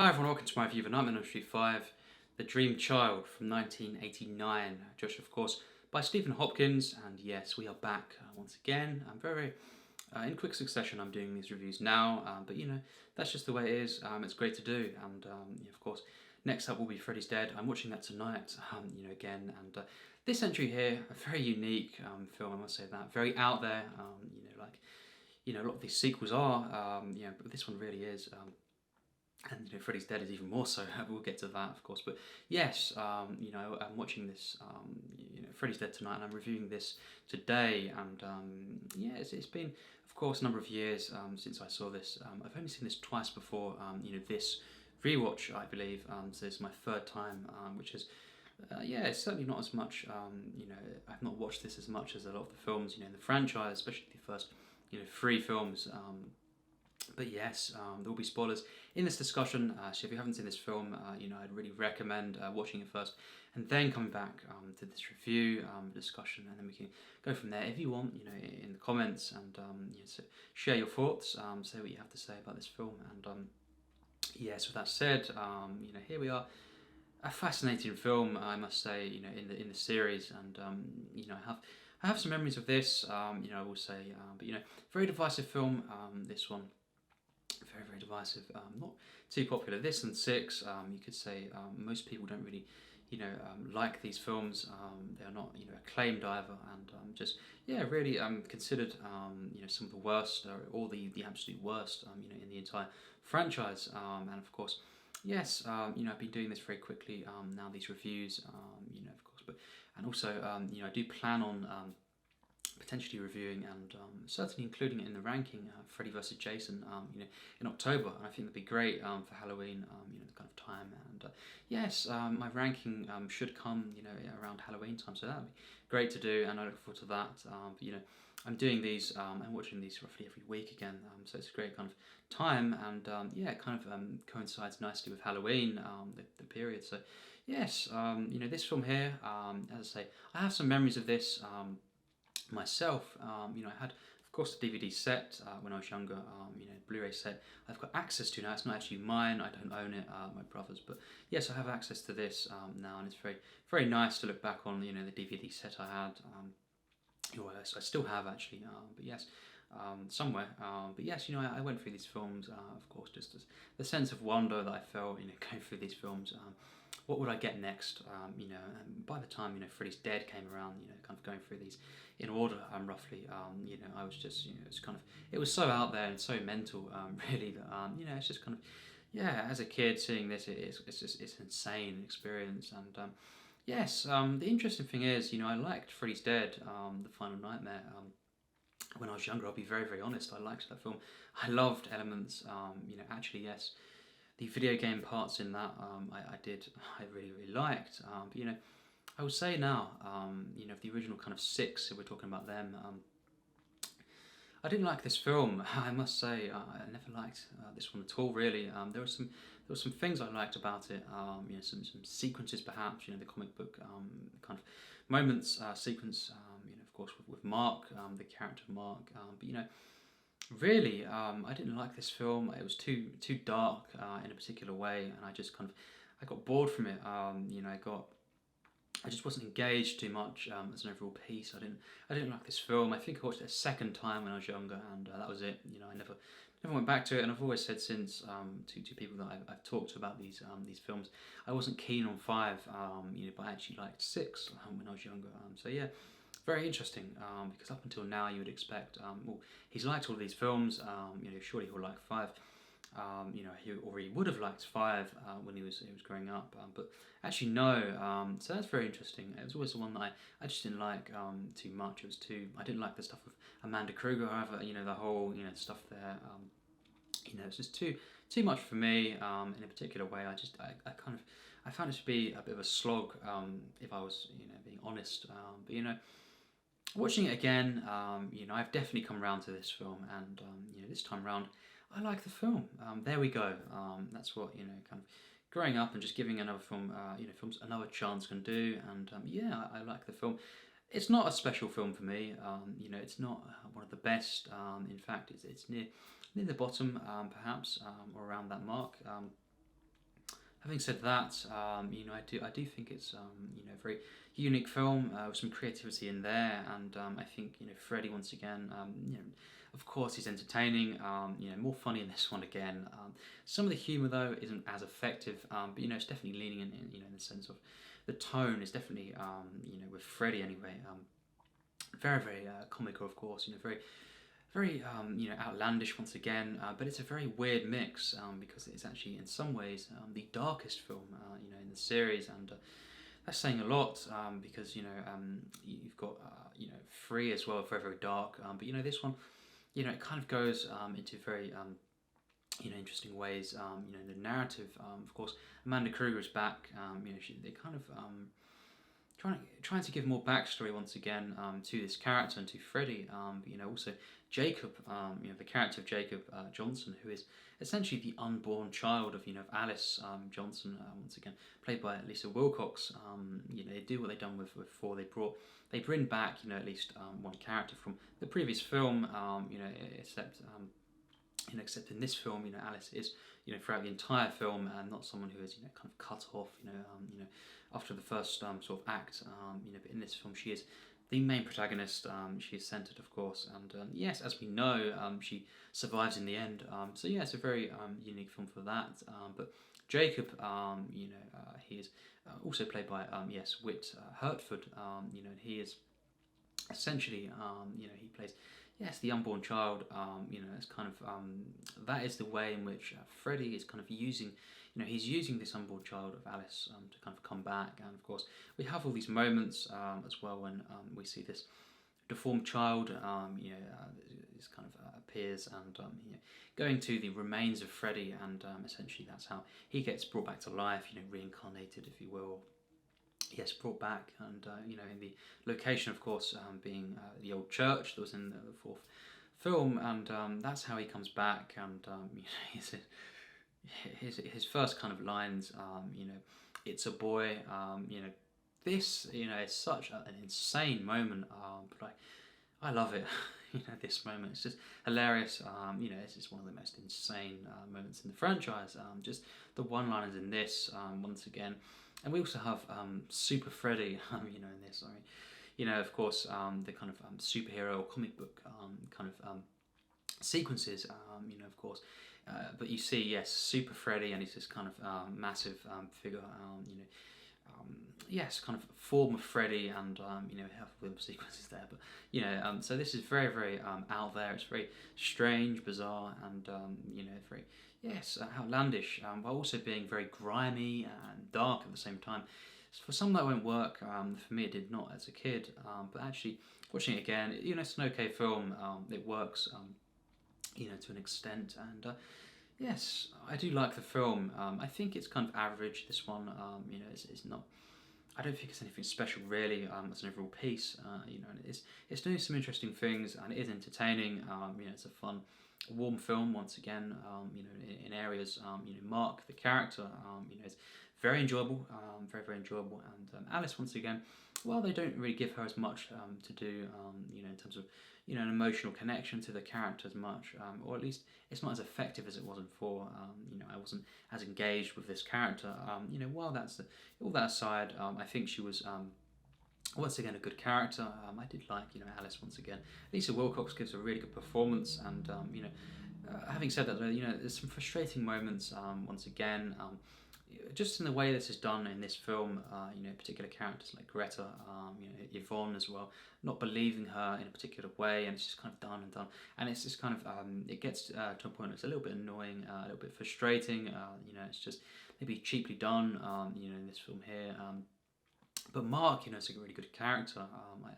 Hi everyone, welcome to my review of Nightmare on Elm Street 5, The Dream Child from 1989, judged of course by Stephen Hopkins, and yes, we are back once again. I'm very in quick succession I'm doing these reviews now, but you know, that's just the way it is. It's great to do, and of course, next up will be Freddy's Dead. I'm watching that tonight, again, and this entry here, a very unique film, I must say that, very out there, a lot of these sequels are, but this one really is. And Freddy's Dead is even more so. We'll get to that, of course. But yes, I'm watching this, Freddy's Dead tonight, and I'm reviewing this today. And yeah, it's been, of course, a number of years since I saw this. I've only seen this twice before. This rewatch, I believe. So this is my third time, which is, yeah, it's certainly not as much. I've not watched this as much as a lot of the films, in the franchise, especially the first, three films. But yes, there will be spoilers in this discussion, so if you haven't seen this film, I'd really recommend watching it first and then coming back to this review, discussion, and then we can go from there if you want, in the comments, and so share your thoughts, say what you have to say about this film. And yes, with that said, here we are, a fascinating film, I must say, in the series, and I have some memories of this, I will say, but very divisive film, this one. Very, very divisive. Not too popular. This and Six, you could say, most people don't really, like these films. They are not, acclaimed either, and just really considered, some of the worst, or the absolute worst, in the entire franchise. And of course, yes, I've been doing this very quickly now. These reviews, of course, but and also, I do plan on. Potentially reviewing and certainly including it in the ranking, Freddy vs Jason, in October, and I think that'd be great for Halloween, the kind of time. And yes, my ranking should come, around Halloween time, so that'd be great to do, and I look forward to that. But I'm doing these, I'm watching these roughly every week again, so it's a great kind of time, and it kind of coincides nicely with Halloween, the period. So yes, this film here, as I say, I have some memories of this. Myself, I had, of course, the DVD set when I was younger, Blu-ray set. I've got access to now. It's not actually mine. I don't own it. My brother's, but yes, I have access to this now, and it's very, very nice to look back on. The DVD set I had. I still have actually, but yes, somewhere. But yes, I went through these films, of course, just as the sense of wonder that I felt, going through these films. What would I get next? And by the time Freddy's Dead came around, kind of going through these in order, roughly. I was just, it's kind of, it was so out there and so mental, really, that it's just kind of, yeah. As a kid, seeing this, it's an insane experience. And yes, the interesting thing is, I liked Freddy's Dead, The Final Nightmare. When I was younger, I'll be very, very honest, I liked that film. I loved elements, actually, yes. The video game parts in that, I really, really liked. But I would say now, the original kind of six, if we're talking about them, I didn't like this film. I must say, I never liked this one at all. Really, there were some things I liked about it. Some sequences, perhaps. The comic book kind of moments, sequence. Of course, with Mark, the character of Mark. But really, I didn't like this film. It was too dark in a particular way, and I got bored from it. I just wasn't engaged too much as an overall piece. I didn't like this film. I think I watched it a second time when I was younger, and that was it. I never went back to it, and I've always said since to people that I've talked to about these films, I wasn't keen on 5, but I actually liked 6 when I was younger. So yeah. Very interesting, because up until now you would expect, well, he's liked all of these films, surely he'll like 5, he would have liked 5 when he was growing up, but actually no, so that's very interesting. It was always the one that I just didn't like too much. I didn't like the stuff with Amanda Kruger, however, the whole, stuff there, it's just too much for me in a particular way. I found it to be a bit of a slog, if I was, being honest, but watching it again, I've definitely come around to this film, and this time round, I like the film. There we go. That's what kind of growing up and just giving another film, films another chance can do. And I like the film. It's not a special film for me. It's not one of the best. In fact, it's near the bottom, perhaps, or around that mark. Having said that, I do think it's a very unique film with some creativity in there, and I think Freddie once again, of course he's entertaining, more funny in this one again. Some of the humour though isn't as effective, but it's definitely leaning in the sense of the tone is definitely with Freddie anyway, very very comical, of course, very very outlandish once again, but it's a very weird mix because it's actually in some ways the darkest film in the series, and that's saying a lot because you've got Free as well, very very dark, but this one it kind of goes into very interesting ways. The narrative, of course, Amanda Kruger is back. They kind of trying to give more backstory once again to this character and to Freddie, but also Jacob, the character of Jacob Johnson, who is essentially the unborn child of Alice Johnson, once again played by Lisa Wilcox. They do what they've done with before. They bring back at least one character from the previous film, except in this film, Alice is throughout the entire film, and not someone who is kind of cut off, after the first sort of act, but in this film she is the main protagonist. She is centered, of course, and yes, as we know, she survives in the end. So yeah, it's a very unique film for that. But Jacob, he is also played by Whit Hertford. And he is essentially, he plays the unborn child. It's kind of that is the way in which Freddie is kind of using. He's using this unborn child of Alice to kind of come back, and of course we have all these moments as well when we see this deformed child, this kind of appears and going to the remains of Freddie, and essentially that's how he gets brought back to life, reincarnated, if you will. Yes, brought back, and in the location, of course, being the old church that was in the fourth film, and that's how he comes back, and his first kind of lines, it's a boy, this, is such an insane moment, but I love it. This moment, it's just hilarious. This is one of the most insane moments in the franchise. Just the one-liners in this, once again, and we also have Super Freddy, in this. Of course, the kind of superhero or comic book kind of sequences, of course. But you see, yes, Super Freddy, and he's this kind of massive figure, yes, kind of form of Freddy, and we have little sequences there, but so this is very very out there. It's very strange, bizarre, and very outlandish, while also being very grimy and dark at the same time. For some that won't work. For me, it did not as a kid, but actually watching it again, it's an okay film. It works, to an extent, and yes, I do like the film. I think it's kind of average. This one, it's not. I don't think it's anything special really as an overall piece. And it's doing some interesting things, and it is entertaining. It's a fun, warm film once again. In areas, Mark, the character, is very enjoyable, very very enjoyable, and Alice once again. While they don't really give her as much to do, in terms of an emotional connection to the character as much, or at least it's not as effective as it was before. I wasn't as engaged with this character. While that's all that aside, I think she was once again a good character. I did like Alice once again. Lisa Wilcox gives a really good performance, and having said that, there's some frustrating moments once again. Just in the way this is done in this film, particular characters like Greta, Yvonne as well, not believing her in a particular way, and it's just kind of done, and it's just kind of it gets to a point where it's a little bit annoying, a little bit frustrating. It's just maybe cheaply done, in this film here. But Mark, is a really good character.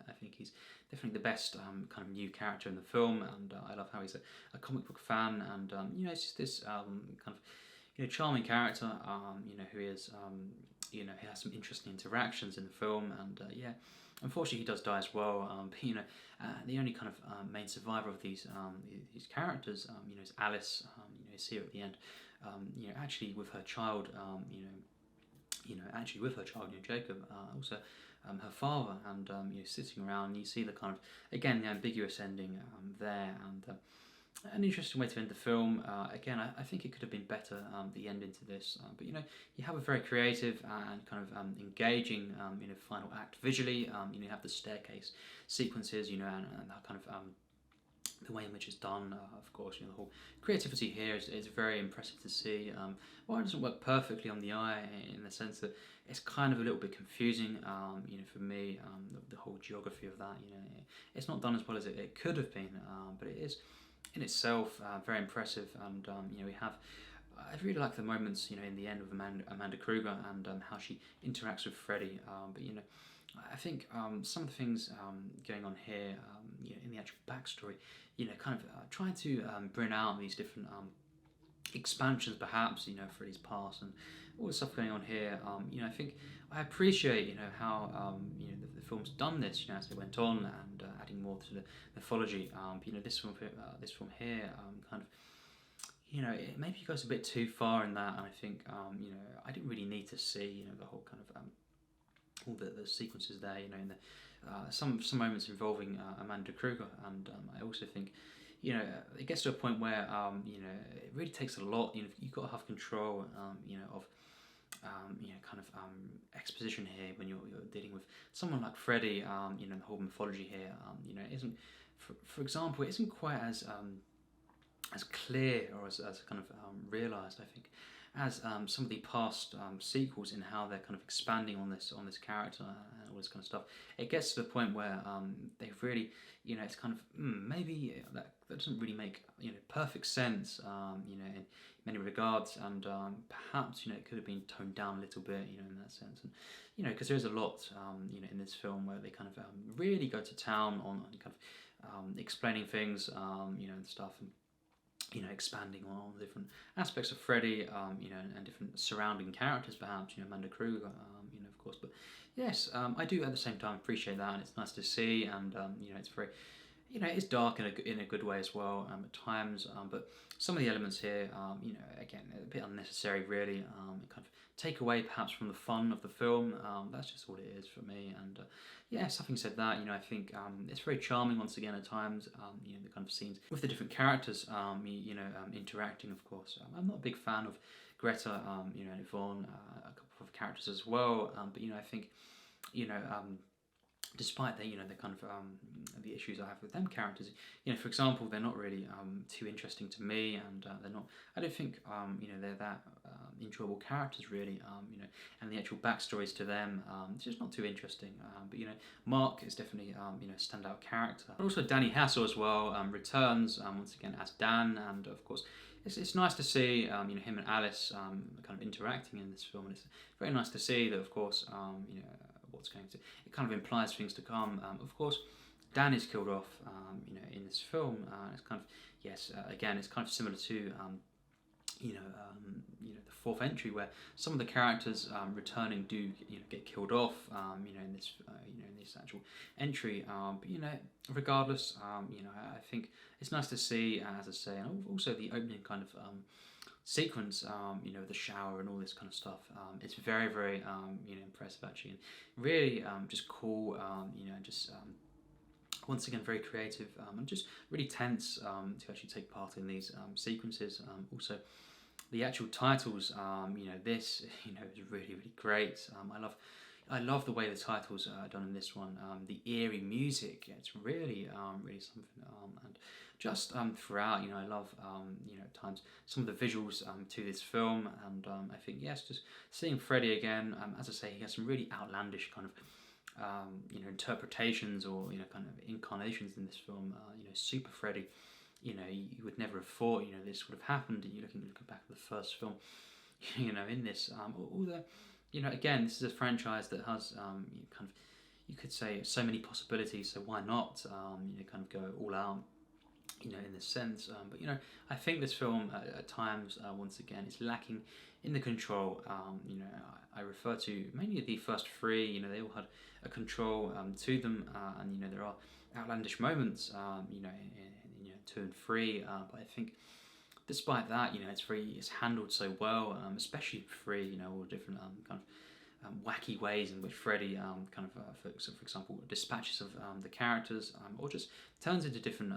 I think he's definitely the best kind of new character in the film, and I love how he's a comic book fan, and it's just this kind of charming character, who is, he has some interesting interactions in the film, and unfortunately he does die as well. But the only kind of main survivor of these characters, is Alice. Is here at the end, actually with her child, Jacob, also her father, and sitting around. You see the kind of again the ambiguous ending there, and an interesting way to end the film. Again, I think it could have been better, the ending to this. But you have a very creative and kind of engaging, final act visually. You have the staircase sequences, and that kind of the way in which it's done. Of course, the whole creativity here is very impressive to see. While it doesn't work perfectly on the eye, in the sense that it's kind of a little bit confusing, for me, the whole geography of that. It's not done as well as it could have been, but it is in itself very impressive. And we have. I really like the moments, in the end of Amanda Kruger and how she interacts with Freddie. But I think some of the things going on here, in the actual backstory, kind of trying to bring out these different expansions, perhaps, Freddie's past and all the stuff going on here. I think I appreciate, how the film's done this, as they went on and adding more to the mythology. This film here, kind of. It maybe goes a bit too far in that, and I think, I didn't really need to see, the whole kind of all the sequences there, in the some moments involving Amanda Kruger, and I also think, it gets to a point where, it really takes a lot. You've got to have control, of kind of exposition here when you're dealing with someone like Freddie. The whole mythology here, it isn't, for example, it isn't quite as clear or as kind of realised, I think, as some of the past sequels in how they're kind of expanding on this character and all this kind of stuff. It gets to the point where they've really, it's kind of maybe that doesn't really make perfect sense, in many regards, and perhaps it could have been toned down a little bit, in that sense, and because there's a lot, in this film where they kind of really go to town on kind of explaining things, and stuff, and expanding on different aspects of Freddie, and different surrounding characters, perhaps, Amanda Kruger, of course. But yes, I do at the same time appreciate that, and it's nice to see, and it's very, it's dark in a good way as well, at times. But some of the elements here, again, a bit unnecessary, really. It kind of take away perhaps from the fun of the film. That's just all it is for me. And yes, having said that, I think it's very charming once again at times. The kind of scenes with the different characters, interacting. Of course, I'm not a big fan of Greta, and Yvonne, a couple of characters as well. But I think, despite the the kind of the issues I have with them characters, for example, they're not really too interesting to me, and they're not. I don't think they're that enjoyable characters, really. And the actual backstories to them, it's just not too interesting. But Mark is definitely a standout character. But also Danny Hassel as well returns once again as Dan, and of course. It's nice to see him and Alice kind of interacting in this film, and it's very nice to see that, of course, what's going to. It kind of implies things to come. Of course, Dan is killed off, in this film. It's kind of again, it's kind of similar to the fourth entry, where some of the characters returning do get killed off, in this in this actual entry. But regardless, I think it's nice to see, as I say, and also the opening kind of. Sequence, the shower and all this kind of stuff. It's very, very, impressive actually, and really just cool. Just once again very creative, and just really tense to actually take part in these sequences. Also, the actual titles. This is really, really great. I love the way the titles are done in this one. The eerie music, it's really, really something. And just throughout, I love, at times some of the visuals to this film, and I think just seeing Freddie again. As I say, he has some really outlandish kind of, interpretations or kind of incarnations in this film. Super Freddie. You would never have thought, this would have happened. And you're looking back at the first film, in this, all the. Again, this is a franchise that has kind of, you could say, so many possibilities. So why not, kind of go all out, in this sense. But I think this film at times, once again, is lacking in the control. I refer to mainly the first three. They all had a control to them, and there are outlandish moments, in 2 and 3. But I think. Despite that, it's handled so well, especially 3. All different kind wacky ways in which Freddy for example, dispatches of the characters, or just turns into different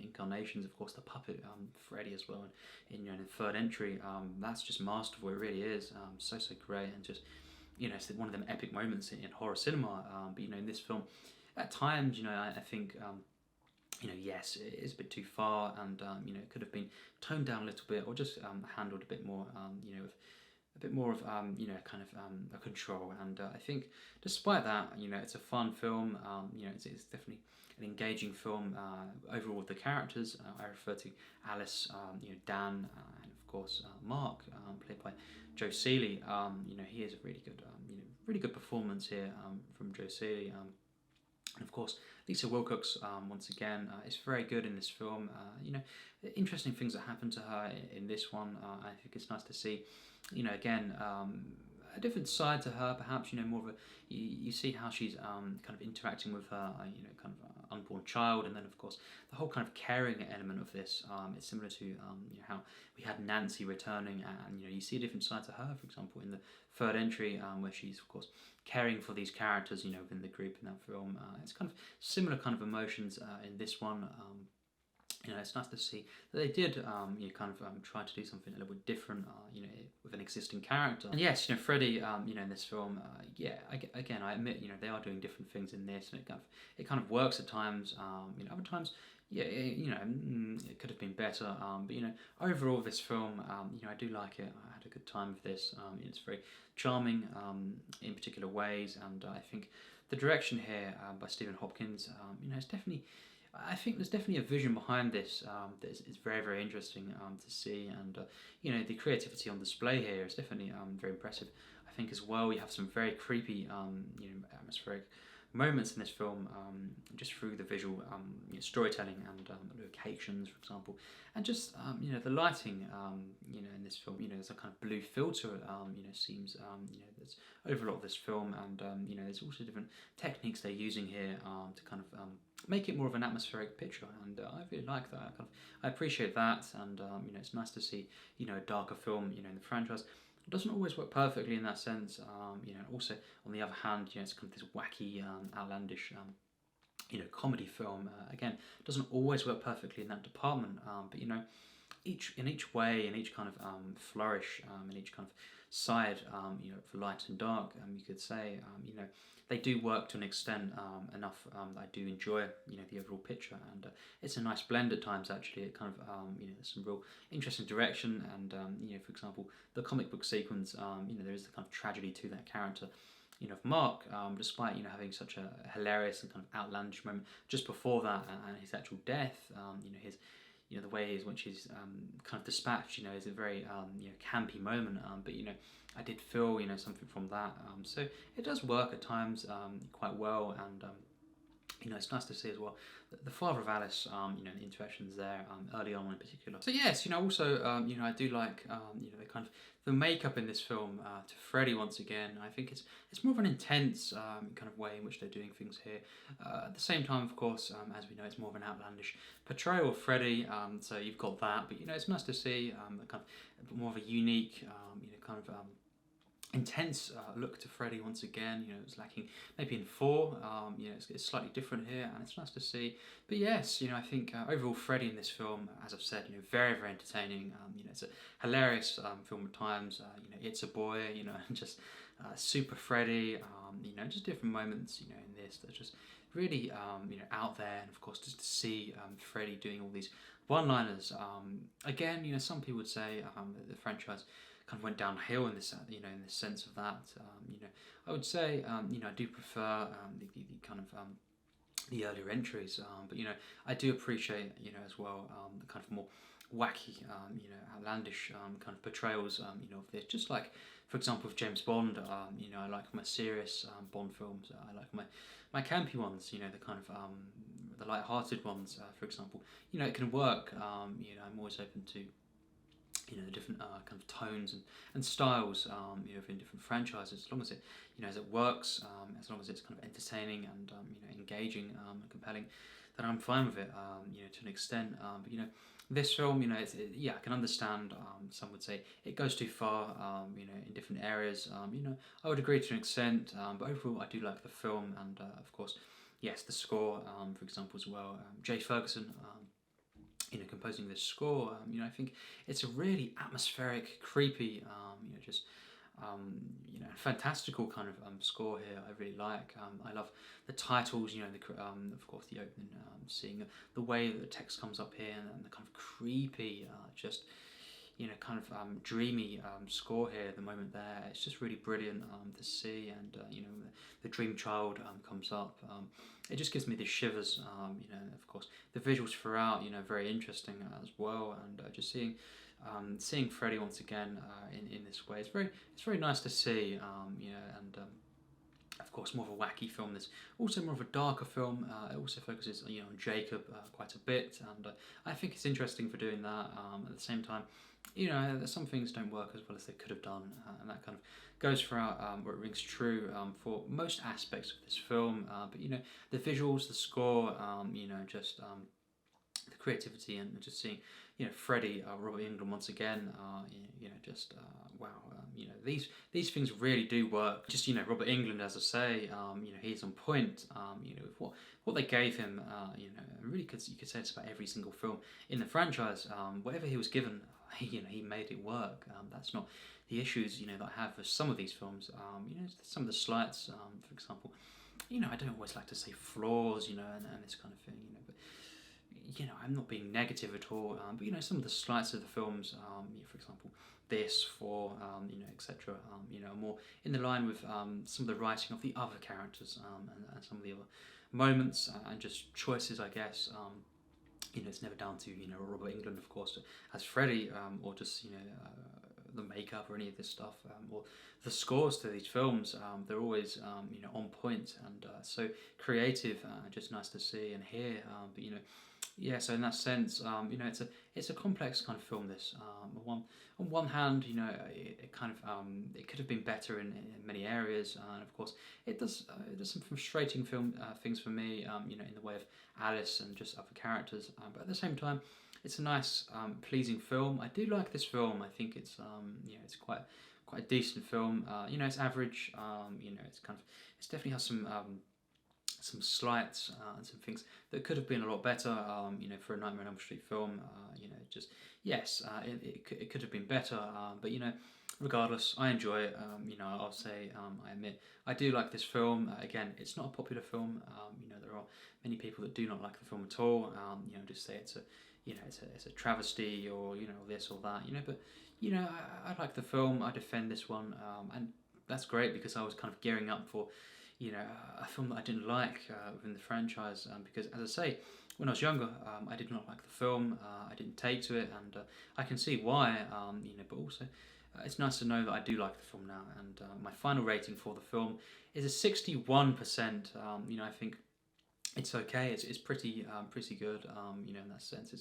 incarnations. Of course, the puppet Freddy as well, in the third entry, that's just masterful. It really is so great, and just it's one of them epic moments in horror cinema. But in this film, at times, I think. Yes, it is a bit too far, and it could have been toned down a little bit, or just handled a bit more, with a bit more of a control. And I think, despite that, it's a fun film. It's definitely an engaging film. Overall, with the characters, I refer to Alice, Dan, and of course Mark, played by Joe Seeley. He is a really good performance here from Joe Seeley. And of course, Lisa Wilcox, once again, is very good in this film. Interesting things that happen to her in this one. I think it's nice to see, again, a different side to her, perhaps, more of a, you see how she's kind of interacting with her, unborn child, and then, of course, the whole kind of caring element of this. It's similar to, how we had Nancy returning, and, you see a different side to her, for example, in the third entry, where she's, of course, caring for these characters, within the group in that film. It's kind of similar kind of emotions in this one. It's nice to see that they did, try to do something a little bit different, with an existing character. And yes, Freddy, in this film, again, I admit, they are doing different things in this, and it kind of works at times. Other times, it could have been better. But overall, this film, I do like it. I had a good time with this. It's very charming, in particular ways, and I think the direction here by Stephen Hopkins, it's definitely. I think there's definitely a vision behind this that is very, very interesting to see, and the creativity on display here is definitely very impressive. I think as well, you have some very creepy, atmospheric moments in this film, just through the visual storytelling and locations, for example, and just the lighting, in this film. There's a kind of blue filter, seems that's over a lot of this film, and there's also different techniques they're using here to kind of make it more of an atmospheric picture, and I really like that. I appreciate that, and it's nice to see a darker film in the franchise. It doesn't always work perfectly in that sense. Also on the other hand, it's kind of this wacky, outlandish, comedy film. Again, it doesn't always work perfectly in that department. But in each way, in each kind of flourish, in each kind of side, for light and dark, you could say, they do work to an extent enough that I do enjoy, the overall picture, and it's a nice blend at times. Actually, it kind of, there's some real interesting direction, and for example, the comic book sequence, there is the kind of tragedy to that character, of Mark, despite having such a hilarious and kind of outlandish moment just before that, and his actual death, his. The way in which he's kind of dispatched, is a very campy moment. But I did feel something from that. So it does work at times quite well, and it's nice to see as well the father of Alice. The interactions there early on in particular. So yes, also I do like the kind of the makeup in this film to Freddy once again. I think it's more of an intense kind of way in which they're doing things here. At the same time, of course, as we know, it's more of an outlandish portrayal of Freddy. So you've got that, but it's nice to see a kind of more of a unique, kind of intense look to Freddy once again. It was lacking maybe in 4. It's slightly different here, and it's nice to see. But yes, I think overall Freddy in this film, as I've said, very, very entertaining. It's a hilarious film at times. It's a boy, just super Freddy. Just different moments, in this that just really, out there, and of course just to see Freddy doing all these one-liners. Again, some people would say that the franchise kind of went downhill in this, in the sense of that. I would say, I do prefer the kind of the earlier entries, but I do appreciate, as well, the kind of more wacky, outlandish kind of portrayals, of this. Just like, for example, with James Bond, I like my serious Bond films. I like my campy ones. The kind of the light-hearted ones, for example. It can work. I'm always open to the different kind of tones and styles, in different franchises, as long as it, as it works, as long as it's kind of entertaining and, engaging and compelling. then I'm fine with it, you know, to an extent. But you know, this film, you know, yeah, I can understand. Some would say it goes too far, you know, in different areas. You know, I would agree to an extent, but overall, I do like the film, and of course, yes, the score, for example, as well. Jay Ferguson, you know, composing this score. You know, I think it's a really atmospheric, creepy, you know, just you know, fantastical kind of score here. I really like. I love the titles. You know, of course the opening, seeing the way that the text comes up here, and the kind of creepy, just you know, kind of dreamy score here at the moment there. It's just really brilliant to see, and you know, the dream child comes up. It just gives me the shivers. You know, of course, the visuals throughout, you know, very interesting as well, and just seeing Freddie once again in this way, it's very nice to see. You know, and of course, more of a wacky film. There's also more of a darker film. It also focuses, you know, on Jacob quite a bit, and I think it's interesting for doing that. At the same time, you know, some things don't work as well as they could have done, and that kind of goes throughout where it rings true for most aspects of this film. But you know, the visuals, the score, you know, just the creativity, and just seeing, you know, Freddie, Robert Englund once again, you know, just wow, you know, these things really do work. Just, you know, Robert Englund, as I say, you know, he's on point. You know, with what they gave him, you know, and really you could say it's about every single film in the franchise. Whatever he was given, you know, he made it work. That's not the issues, you know, that I have with some of these films. You know, some of the slights, for example, you know, I don't always like to say flaws, you know, and this kind of thing, you know, but you know, I'm not being negative at all, but you know, some of the slights of the films, you know, for example, this, for, you know, etc., you know, more in the line with some of the writing of the other characters, and some of the other moments, and just choices, I guess. You know, it's never down to, you know, Robert Englund, of course, as Freddie, or just, you know, the makeup or any of this stuff, or the scores to these films. They're always, you know, on point, and so creative, just nice to see and hear. But you know, yeah, so in that sense, you know, it's a complex kind of film. This, on one hand, you know, it kind of it could have been better in many areas, and of course, it does some frustrating things for me, you know, in the way of Alice and just other characters. But at the same time, it's a nice, pleasing film. I do like this film. I think it's you know, it's quite a decent film. You know, it's average. You know, it's definitely has some slights, and some things that could have been a lot better. You know, for a Nightmare on Elm Street film, you know, just yes, it could have been better. But you know, regardless, I enjoy it. You know, I'll say, I admit I do like this film. Again, it's not a popular film. You know, there are many people that do not like the film at all. You know, just say it's a, you know, it's a travesty, or you know, this or that. You know, but you know, I like the film. I defend this one, and that's great, because I was kind of gearing up for, you know, a film that I didn't like within the franchise, because, as I say, when I was younger, I did not like the film. I didn't take to it, and I can see why. You know, but also, it's nice to know that I do like the film now. And my final rating for the film is a 61%. You know, I think it's okay. It's pretty good. You know, in that sense,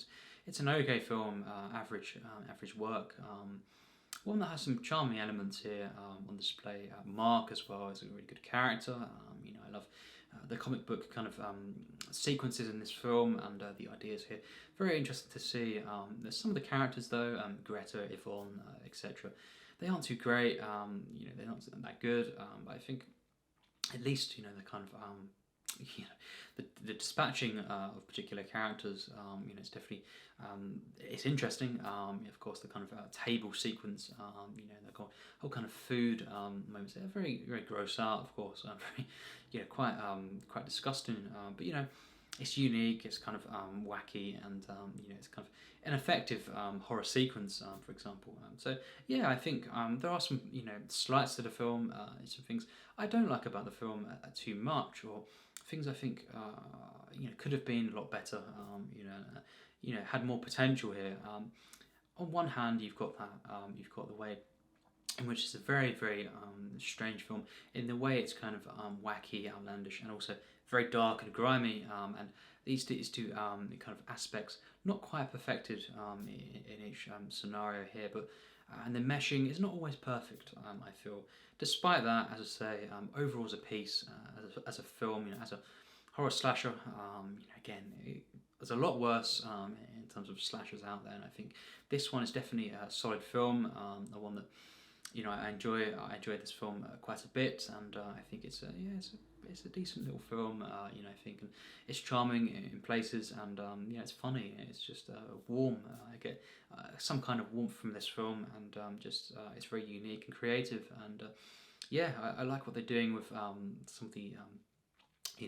it's an okay film. Average work. One that has some charming elements here on display. Mark as well is a really good character. You know, I love the comic book kind of sequences in this film, and the ideas here. Very interesting to see. There's some of the characters though, Greta, Yvonne, etc. They aren't too great. You know, they're not that good. But I think at least, you know, the kind of you know, the dispatching of particular characters, you know, it's definitely it's interesting. Of course, the kind of table sequence, you know, the whole kind of food moments. They're very gross out, of course. Very, you know, quite disgusting. But you know, it's unique. It's kind of wacky, and you know, it's kind of an effective horror sequence, for example. So yeah, I think there are some, you know, slights to the film. Some things I don't like about the film too much, or things I think you know, could have been a lot better. You know, had more potential here. On one hand, you've got that. You've got the way in which it's a very strange film, in the way it's kind of wacky, outlandish, and also very dark and grimy. And these two kind of aspects not quite perfected in each scenario here, but and the meshing is not always perfect. I feel, despite that, as I say, overall as a piece, as a film, you know, as a horror slasher. Again, there's a lot worse in terms of slashers out there, and I think this one is definitely a solid film. The one that I enjoy. I enjoy this film quite a bit, and I think it's a decent little film. I think it's charming in places, and it's funny. It's just warm. I get some kind of warmth from this film, and it's very unique and creative. And I like what they're doing with some of the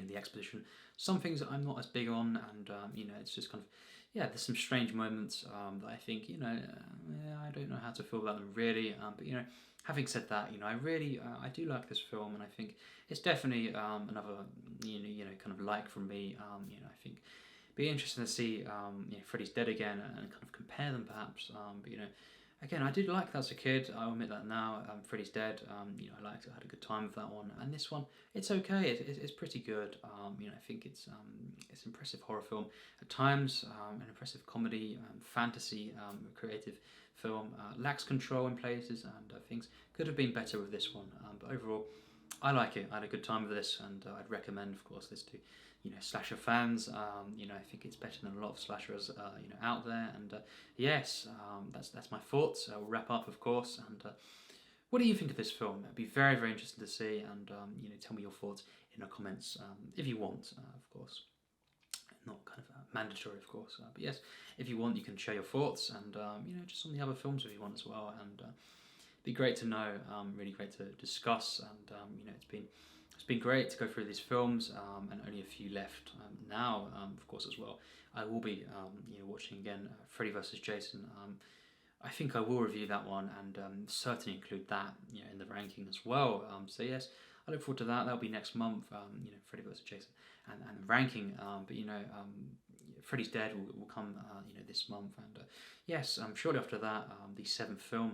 the exposition. Some things that I'm not as big on, and it's just kind of there's some strange moments that I think I don't know how to feel about them really. But having said that, I do like this film, and I think it's definitely another kind of like from me. I think it'd be interesting to see Freddy's Dead again and kind of compare them perhaps. But again, I did like that as a kid. I'll admit that now. Freddy's Dead. I liked it. I had a good time with that one. And this one, it's okay. It's pretty good. I think it's impressive horror film at times. An impressive comedy, fantasy, creative film. Lacks control in places, and things could have been better with this one. But overall, I like it. I had a good time with this, and I'd recommend, of course, this to slasher fans. I think it's better than a lot of slashers out there. And yes, that's my thoughts. We'll wrap up, of course. And what do you think of this film? It'd be very, very interesting to see. And tell me your thoughts in the comments if you want, of course. Not kind of mandatory, of course. But yes, if you want, you can share your thoughts, and just on the other films if you want as well. And it'd be great to know. Really great to discuss. And it's been great to go through these films, and only a few left now, of course, as well. I will be watching again Freddy vs. Jason. I think I will review that one, and certainly include that in the ranking as well. So yes, I look forward to that. That'll be next month. Freddy vs. Jason and the ranking. But Freddy's Dead will come this month, and yes, shortly after that, the 7th film.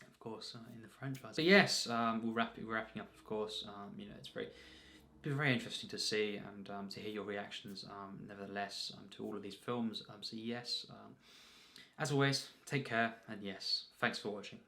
Of course, in the franchise. So yes, we're wrapping up. Of course, it's been very interesting to see and to hear your reactions. Nevertheless, to all of these films. So yes, as always, take care, and yes, thanks for watching.